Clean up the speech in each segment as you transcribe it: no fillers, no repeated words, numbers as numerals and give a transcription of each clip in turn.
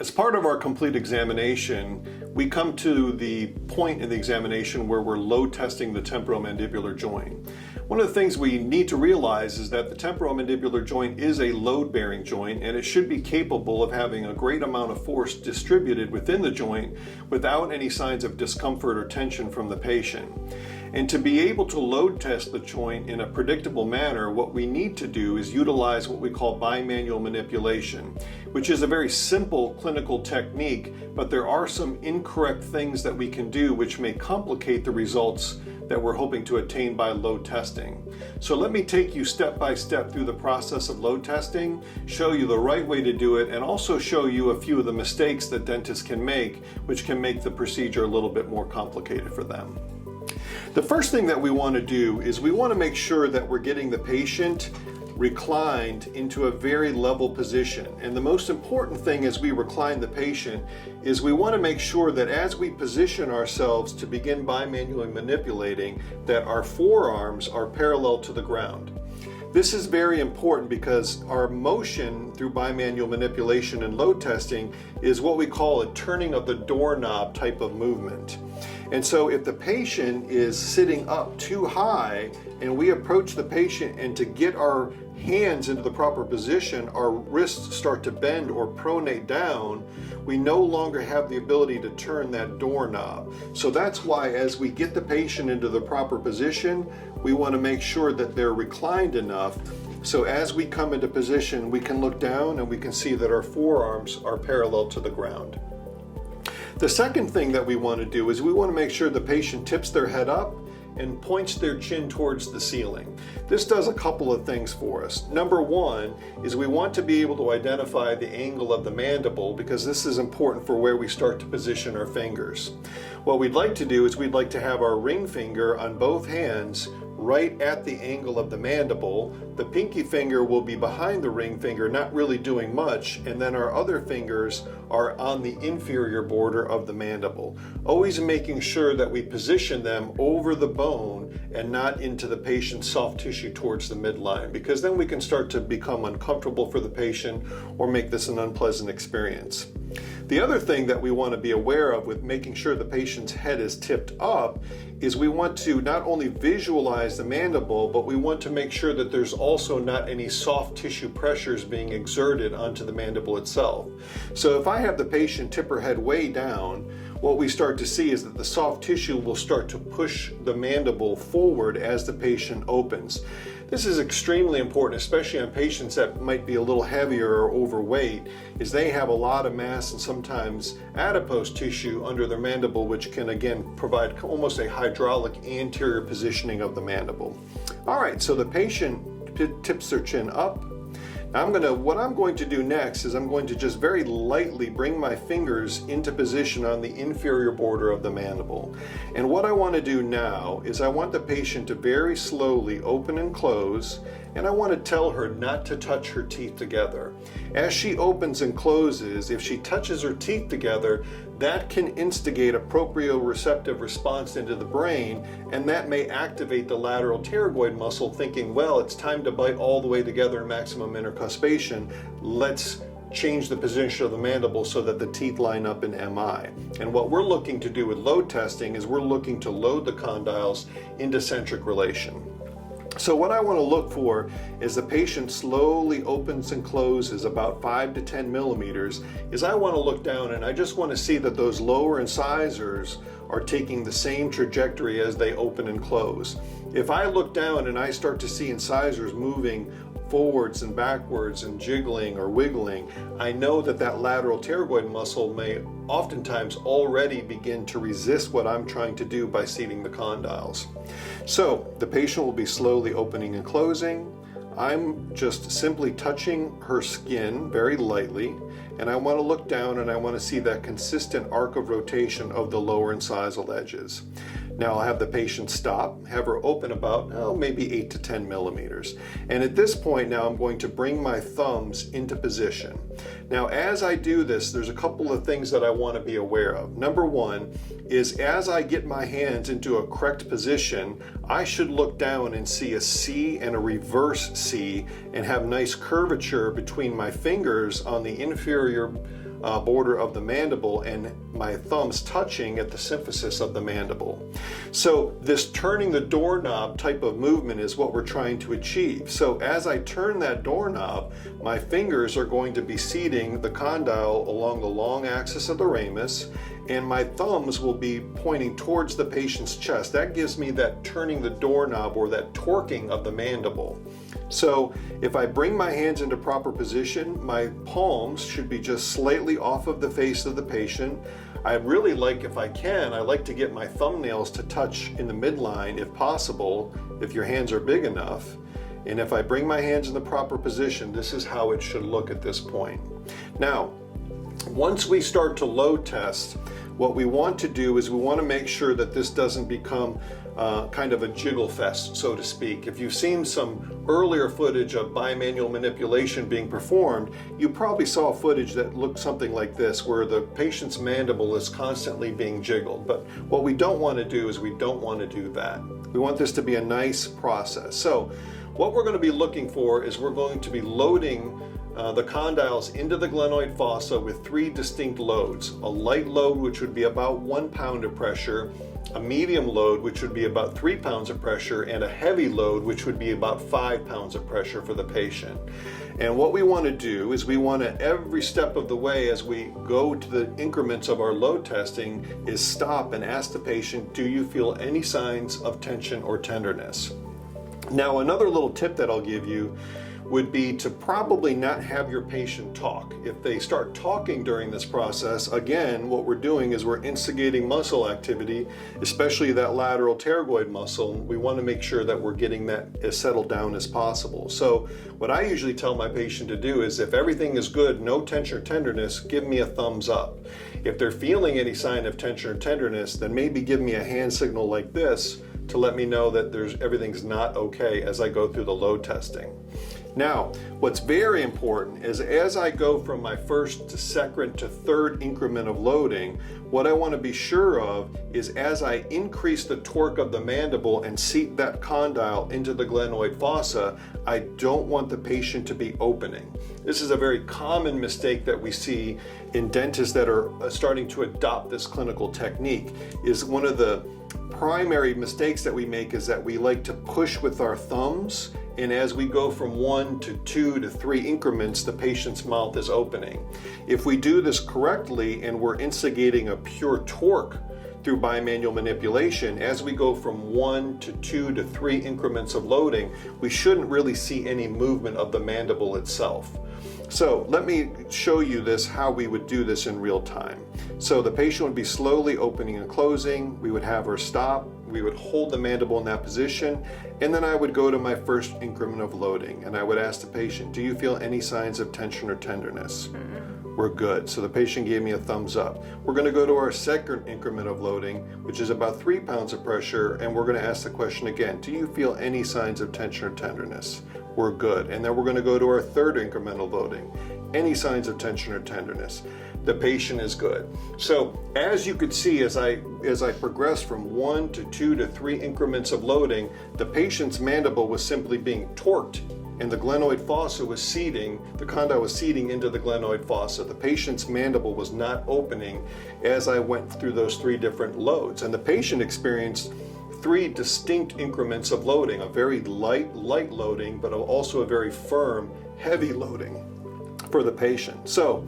As part of our complete examination, we come to the point in the examination where we're load testing the temporomandibular joint. One of the things we need to realize is that the temporomandibular joint is a load-bearing joint, and it should be capable of having a great amount of force distributed within the joint without any signs of discomfort or tension from the patient. And to be able to load test the joint in a predictable manner, what we need to do is utilize what we call bimanual manipulation, which is a very simple clinical technique, but there are some incorrect things that we can do which may complicate the results that we're hoping to attain by load testing. So let me take you step by step through the process of load testing, show you the right way to do it, and also show you a few of the mistakes that dentists can make, which can make the procedure a little bit more complicated for them. The first thing that we want to do is we want to make sure that we're getting the patient reclined into a very level position. And the most important thing as we recline the patient is we want to make sure that as we position ourselves to begin bimanually manipulating, that our forearms are parallel to the ground. This is very important because our motion through bimanual manipulation and load testing is what we call a turning of the doorknob type of movement. And so if the patient is sitting up too high and we approach the patient, and to get our hands into the proper position, our wrists start to bend or pronate down, we no longer have the ability to turn that doorknob. So that's why as we get the patient into the proper position, we want to make sure that they're reclined enough. So as we come into position, we can look down and we can see that our forearms are parallel to the ground. The second thing that we want to do is we want to make sure the patient tips their head up and points their chin towards the ceiling. This does a couple of things for us. Number one is we want to be able to identify the angle of the mandible, because this is important for where we start to position our fingers. What we'd like to do is we'd like to have our ring finger on both hands right at the angle of the mandible. The pinky finger will be behind the ring finger, not really doing much, and then our other fingers are on the inferior border of the mandible. Always making sure that we position them over the bone and not into the patient's soft tissue towards the midline, because then we can start to become uncomfortable for the patient or make this an unpleasant experience. The other thing that we want to be aware of with making sure the patient's head is tipped up is we want to not only visualize the mandible, but we want to make sure that there's also not any soft tissue pressures being exerted onto the mandible itself. So if I have the patient tip her head way down, what we start to see is that the soft tissue will start to push the mandible forward as the patient opens. This is extremely important, especially on patients that might be a little heavier or overweight, is they have a lot of mass and sometimes adipose tissue under their mandible, which can again provide almost a hydraulic anterior positioning of the mandible. All right, so the patient tips their chin up. Now what I'm going to do next is I'm going to just very lightly bring my fingers into position on the inferior border of the mandible. And what I want to do now is I want the patient to very slowly open and close, and I want to tell her not to touch her teeth together. As she opens and closes, if she touches her teeth together, that can instigate a proprioceptive response into the brain, and that may activate the lateral pterygoid muscle, thinking, well, it's time to bite all the way together in maximum intercuspation. Let's change the position of the mandible so that the teeth line up in MI. And what we're looking to do with load testing is we're looking to load the condyles into centric relation. So what I want to look for is the patient slowly opens and closes about 5 to 10 millimeters, is I want to look down and I just want to see that those lower incisors are taking the same trajectory as they open and close. If I look down and I start to see incisors moving forwards and backwards and jiggling or wiggling, I know that that lateral pterygoid muscle may oftentimes already begin to resist what I'm trying to do by seating the condyles. So the patient will be slowly opening and closing. I'm just simply touching her skin very lightly, and I want to look down and I want to see that consistent arc of rotation of the lower incisal edges. Now I'll have the patient stop, have her open about maybe 8 to 10 millimeters. And at this point now I'm going to bring my thumbs into position. Now as I do this, there's a couple of things that I want to be aware of. Number one is as I get my hands into a correct position, I should look down and see a C and a reverse C and have nice curvature between my fingers on the inferior border of the mandible and my thumbs touching at the symphysis of the mandible. So this turning the doorknob type of movement is what we're trying to achieve. So as I turn that doorknob, my fingers are going to be seating the condyle along the long axis of the ramus, and my thumbs will be pointing towards the patient's chest. That gives me that turning the doorknob or that torquing of the mandible. So if I bring my hands into proper position, my palms should be just slightly off of the face of the patient. I really like, if I can, I like to get my thumbnails to touch in the midline if possible, if your hands are big enough. And if I bring my hands in the proper position, this is how it should look at this point. Now, once we start to load test, what we want to do is we want to make sure that this doesn't become kind of a jiggle fest, so to speak. If you've seen some earlier footage of bimanual manipulation being performed, you probably saw footage that looked something like this, where the patient's mandible is constantly being jiggled. But what we don't want to do is we don't want to do that. We want this to be a nice process. So what we're going to be looking for is we're going to be loading the condyles into the glenoid fossa with 3 distinct loads. A light load, which would be about 1 pound of pressure, a medium load, which would be about 3 pounds of pressure, and a heavy load, which would be about 5 pounds of pressure for the patient. And what we want to do is we want to, every step of the way as we go to the increments of our load testing, is stop and ask the patient, do you feel any signs of tension or tenderness? Now, another little tip that I'll give you would be to probably not have your patient talk. If they start talking during this process, again, what we're doing is we're instigating muscle activity, especially that lateral pterygoid muscle. We want to make sure that we're getting that as settled down as possible. So what I usually tell my patient to do is, if everything is good, no tension or tenderness, give me a thumbs up. If they're feeling any sign of tension or tenderness, then maybe give me a hand signal like this to let me know that everything's not okay as I go through the load testing. Now, what's very important is as I go from my first to second to third increment of loading, what I want to be sure of is as I increase the torque of the mandible and seat that condyle into the glenoid fossa, I don't want the patient to be opening. This is a very common mistake that we see in dentists that are starting to adopt this clinical technique. Is one of the primary mistakes that we make is that we like to push with our thumbs, and as we go from 1 to 2 to 3 increments, the patient's mouth is opening. If we do this correctly and we're instigating a pure torque through bimanual manipulation, as we go from 1 to 2 to 3 increments of loading, we shouldn't really see any movement of the mandible itself. So let me show you this, how we would do this in real time. So the patient would be slowly opening and closing. We would have her stop. We would hold the mandible in that position. And then I would go to my first increment of loading. And I would ask the patient, do you feel any signs of tension or tenderness? We're good. So the patient gave me a thumbs up. We're going to go to our second increment of loading, which is about 3 pounds of pressure. And we're going to ask the question again, do you feel any signs of tension or tenderness? We're good. And then we're going to go to our third incremental loading. Any signs of tension or tenderness? The patient is good. So as you could see, as I progressed from 1 to 2 to 3 increments of loading, the patient's mandible was simply being torqued, and the glenoid fossa was seating, the condyle was seating into the glenoid fossa. The patient's mandible was not opening as I went through those 3 different loads. And the patient experienced 3 distinct increments of loading, a very light loading, but also a very firm, heavy loading for the patient. So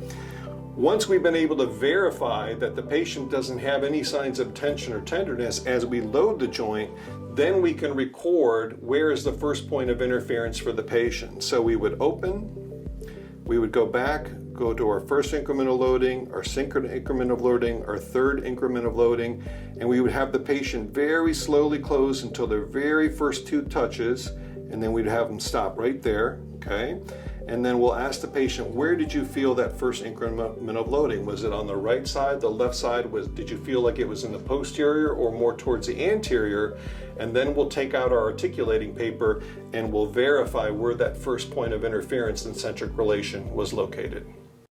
once we've been able to verify that the patient doesn't have any signs of tension or tenderness as we load the joint, then we can record where is the first point of interference for the patient. So we would open, we would go back, go to our first increment of loading, our second increment of loading, our third increment of loading, and we would have the patient very slowly close until their very first 2 touches, and then we'd have them stop right there, okay? And then we'll ask the patient, where did you feel that first increment of loading? Was it on the right side, the left side? Did you feel like it was in the posterior or more towards the anterior? And then we'll take out our articulating paper and we'll verify where that first point of interference and centric relation was located.